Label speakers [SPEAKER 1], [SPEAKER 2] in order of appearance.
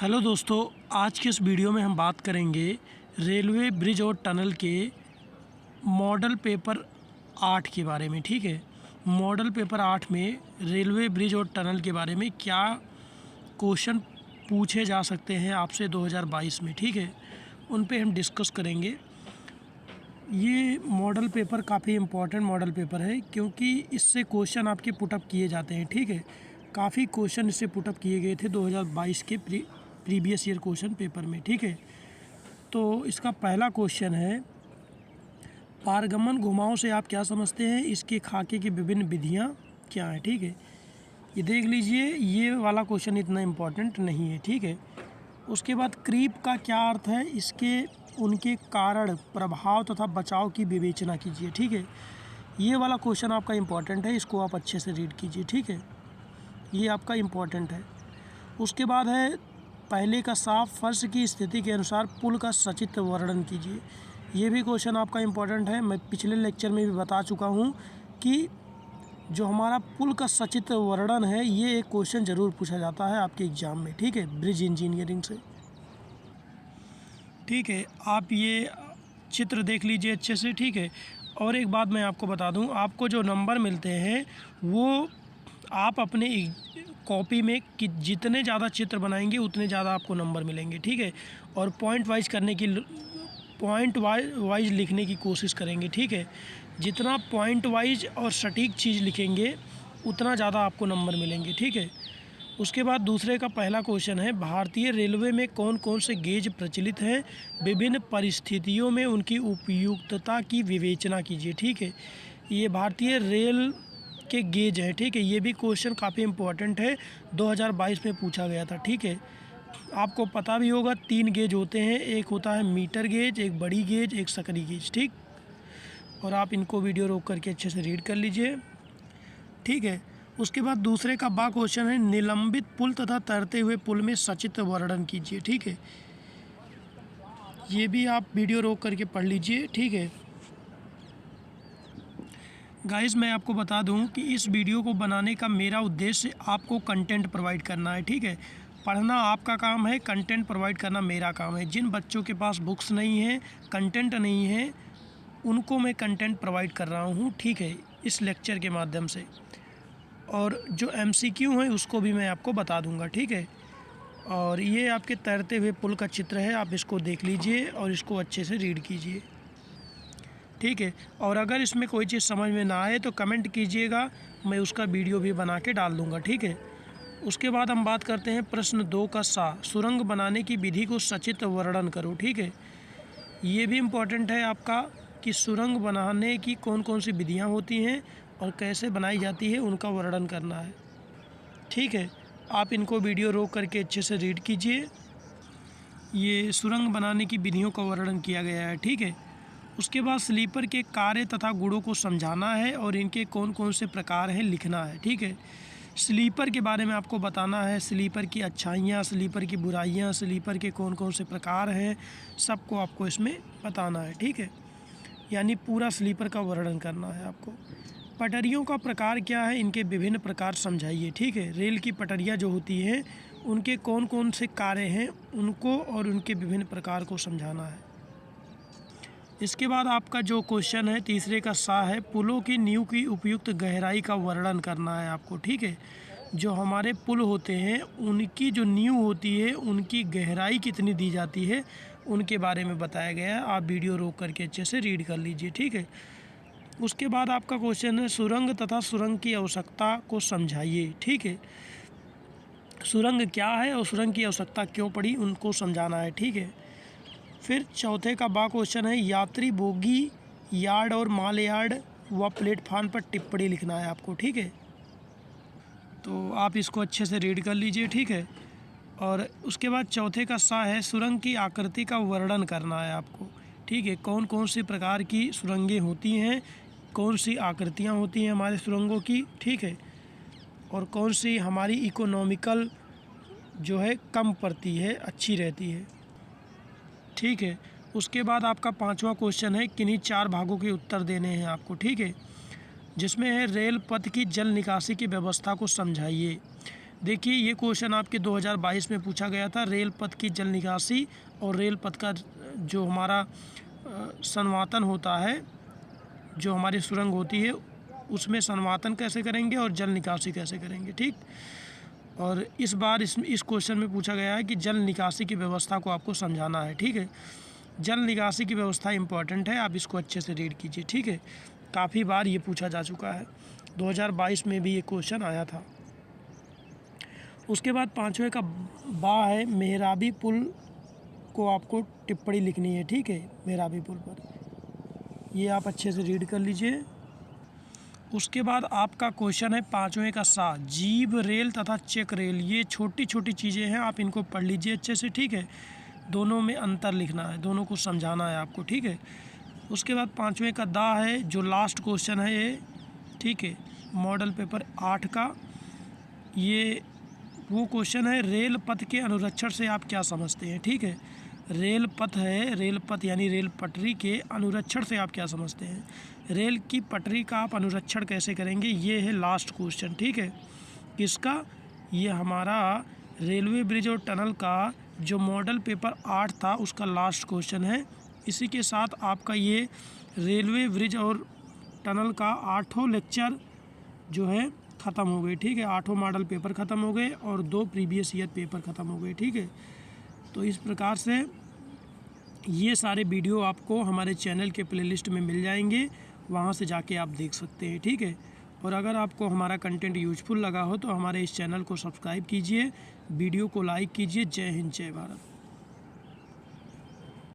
[SPEAKER 1] Hello दोस्तों, आज के इस वीडियो में हम बात करेंगे रेलवे ब्रिज और टनल के मॉडल पेपर 8 के बारे में। ठीक है, मॉडल पेपर 8 में रेलवे ब्रिज और टनल के बारे में क्या क्वेश्चन पूछे जा सकते हैं आपसे 2022 में। ठीक है, उन पे हम डिस्कस करेंगे। ये मॉडल पेपर काफ़ी इम्पोर्टेंट मॉडल पेपर है क्योंकि इससे क्वेश्चन आपके पुटअप किए जाते हैं। ठीक है, काफ़ी क्वेश्चन इससे पुटअप किए गए थे 2022 के प्रीवियस ईयर क्वेश्चन पेपर में। ठीक है, तो इसका पहला क्वेश्चन है, पारगमन घुमाव से आप क्या समझते हैं, इसके खाके की विभिन्न विधियाँ क्या हैं। ठीक है, ये देख लीजिए, ये वाला क्वेश्चन इतना इम्पोर्टेंट नहीं है। ठीक है, उसके बाद क्रीप का क्या अर्थ है, इसके उनके कारण, प्रभाव तथा बचाव की विवेचना कीजिए। ठीक है, ये वाला क्वेश्चन आपका इम्पोर्टेंट है, इसको आप अच्छे से रीड कीजिए। ठीक है, ये आपका इम्पोर्टेंट है। उसके बाद है, पहले का साफ फर्श की स्थिति के अनुसार पुल का सचित्र वर्णन कीजिए। ये भी क्वेश्चन आपका इम्पोर्टेंट है। मैं पिछले लेक्चर में भी बता चुका हूँ कि जो हमारा पुल का सचित्र वर्णन है, ये एक क्वेश्चन ज़रूर पूछा जाता है आपके एग्ज़ाम में। ठीक है, ब्रिज इंजीनियरिंग से। ठीक है, आप ये चित्र देख लीजिए अच्छे से। ठीक है, और एक बात मैं आपको बता दूं, आपको जो नंबर मिलते हैं वो आप अपने कॉपी में कि जितने ज़्यादा चित्र बनाएंगे उतने ज़्यादा आपको नंबर मिलेंगे। ठीक है, और पॉइंट वाइज लिखने की कोशिश करेंगे। ठीक है, जितना पॉइंट वाइज और सटीक चीज़ लिखेंगे उतना ज़्यादा आपको नंबर मिलेंगे। ठीक है, उसके बाद दूसरे का पहला क्वेश्चन है, भारतीय रेलवे में कौन कौन से गेज प्रचलित हैं, विभिन्न परिस्थितियों में उनकी उपयुक्तता की विवेचना कीजिए। ठीक है, ये भारतीय रेल के गेज हैं। ठीक है, ये भी क्वेश्चन काफ़ी इम्पोर्टेंट है, 2022 में पूछा गया था। ठीक है, आपको पता भी होगा 3 गेज होते हैं, एक होता है मीटर गेज, एक बड़ी गेज, एक सकरी गेज। ठीक, और आप इनको वीडियो रोक करके अच्छे से रीड कर लीजिए। ठीक है, उसके बाद दूसरे का बा क्वेश्चन है, निलंबित पुल तथा तैरते हुए पुल में सचित्र वर्णन कीजिए। ठीक है, ये भी आप वीडियो रोक करके पढ़ लीजिए। ठीक है गाइस, मैं आपको बता दूं कि इस वीडियो को बनाने का मेरा उद्देश्य आपको कंटेंट प्रोवाइड करना है। ठीक है, पढ़ना आपका काम है, कंटेंट प्रोवाइड करना मेरा काम है। जिन बच्चों के पास बुक्स नहीं है, कंटेंट नहीं है, उनको मैं कंटेंट प्रोवाइड कर रहा हूँ। ठीक है, इस लेक्चर के माध्यम से, और जो MCQ है उसको भी मैं आपको बता दूंगा। ठीक है, और ये आपके तैरते हुए पुल का चित्र है, आप इसको देख लीजिए और इसको अच्छे से रीड कीजिए। ठीक है, और अगर इसमें कोई चीज़ समझ में ना आए तो कमेंट कीजिएगा, मैं उसका वीडियो भी बना के डाल दूँगा। ठीक है, उसके बाद हम बात करते हैं प्रश्न 2 का सा, सुरंग बनाने की विधि को सचित्र वर्णन करो। ठीक है, ये भी इम्पोर्टेंट है आपका कि सुरंग बनाने की कौन कौन सी विधियाँ होती हैं और कैसे बनाई जाती है, उनका वर्णन करना है। ठीक है, आप इनको वीडियो रोक करके अच्छे से रीड कीजिए। ये सुरंग बनाने की विधियों का वर्णन किया गया है। ठीक है, उसके बाद स्लीपर के कार्य तथा गुणों को समझाना है और इनके कौन कौन से प्रकार हैं लिखना है। ठीक है, स्लीपर के बारे में आपको बताना है, स्लीपर की अच्छाइयाँ, स्लीपर की बुराइयाँ, स्लीपर के कौन कौन से प्रकार हैं, सबको आपको इसमें बताना है। ठीक है, यानी पूरा स्लीपर का वर्णन करना है आपको। पटरियों का प्रकार क्या है, इनके विभिन्न प्रकार समझाइए। ठीक है, रेल की पटरियाँ जो होती हैं उनके कौन कौन से कार्य हैं, उनको और उनके विभिन्न प्रकार को समझाना है। इसके बाद आपका जो क्वेश्चन है तीसरे का सा है, पुलों की नींव की उपयुक्त गहराई का वर्णन करना है आपको। ठीक है, जो हमारे पुल होते हैं उनकी जो नींव होती है उनकी गहराई कितनी दी जाती है, उनके बारे में बताया गया है। आप वीडियो रोक करके अच्छे से रीड कर लीजिए। ठीक है, उसके बाद आपका क्वेश्चन है, सुरंग तथा सुरंग की आवश्यकता को समझाइए। ठीक है, सुरंग क्या है और सुरंग की आवश्यकता क्यों पड़ी, उनको समझाना है। ठीक है, फिर चौथे का बा क्वेश्चन है, यात्री बोगी, यार्ड और माल यार्ड व प्लेटफार्म पर टिप्पणी लिखना है आपको। ठीक है, तो आप इसको अच्छे से रीड कर लीजिए। ठीक है, और उसके बाद चौथे का सा है, सुरंग की आकृति का वर्णन करना है आपको। ठीक है, कौन कौन सी प्रकार की सुरंगें होती हैं, कौन सी आकृतियाँ होती हैं हमारे सुरंगों की। ठीक है, और कौन सी हमारी इकोनॉमिकल जो है कम पड़ती है, अच्छी रहती है। ठीक है, उसके बाद आपका पांचवा क्वेश्चन है, किन्हीं 4 भागों के उत्तर देने हैं आपको। ठीक है, जिसमें है रेल पथ की जल निकासी की व्यवस्था को समझाइए, देखिए ये क्वेश्चन आपके 2022 में पूछा गया था। रेल पथ की जल निकासी और रेल पथ का जो हमारा संवातन होता है, जो हमारी सुरंग होती है, उसमें संवातन कैसे करेंगे और जल निकासी कैसे करेंगे, ठीक। और इस बार इस क्वेश्चन में पूछा गया है कि जल निकासी की व्यवस्था को आपको समझाना है, ठीक है। जल निकासी की व्यवस्था इम्पॉर्टेंट है, आप इसको अच्छे से रीड कीजिए, ठीक है। काफ़ी बार ये पूछा जा चुका है, 2022 में भी ये क्वेश्चन आया था। उसके बाद 5वें का बा है, मेहराबी पुल को आपको टिप्पणी लिखनी है, ठीक है। मेहराबी पुल पर ये आप अच्छे से रीड कर लीजिए। उसके बाद आपका क्वेश्चन है 5वें का सा, जीव रेल तथा चेक रेल। ये छोटी छोटी चीज़ें हैं, आप इनको पढ़ लीजिए अच्छे से, ठीक है। दोनों में अंतर लिखना है, दोनों को समझाना है आपको, ठीक है। उसके बाद 5वें का दा है, जो लास्ट क्वेश्चन है ये, ठीक है, मॉडल पेपर 8 का। ये वो क्वेश्चन है, रेल पथ के अनुरक्षण से आप क्या समझते हैं, ठीक है। रेल पथ है, रेल पथ यानी रेल पटरी के अनुरक्षण से आप क्या समझते हैं। रेल की पटरी का आप अनुरक्षण कैसे करेंगे, ये है लास्ट क्वेश्चन, ठीक है। किसका, ये हमारा रेलवे ब्रिज और टनल का जो मॉडल पेपर 8 था उसका लास्ट क्वेश्चन है। इसी के साथ आपका ये रेलवे ब्रिज और टनल का 8वां लेक्चर जो है ख़त्म हो गई, ठीक है। 8 मॉडल पेपर ख़त्म हो गए और 2 प्रीवियस ईयर पेपर ख़त्म हो गए, ठीक है। तो इस प्रकार से ये सारे वीडियो आपको हमारे चैनल के प्लेलिस्ट में मिल जाएंगे, वहाँ से जाके आप देख सकते हैं, ठीक है। और अगर आपको हमारा कंटेंट यूजफुल लगा हो तो हमारे इस चैनल को सब्सक्राइब कीजिए, वीडियो को लाइक कीजिए। जय हिंद, जय भारत।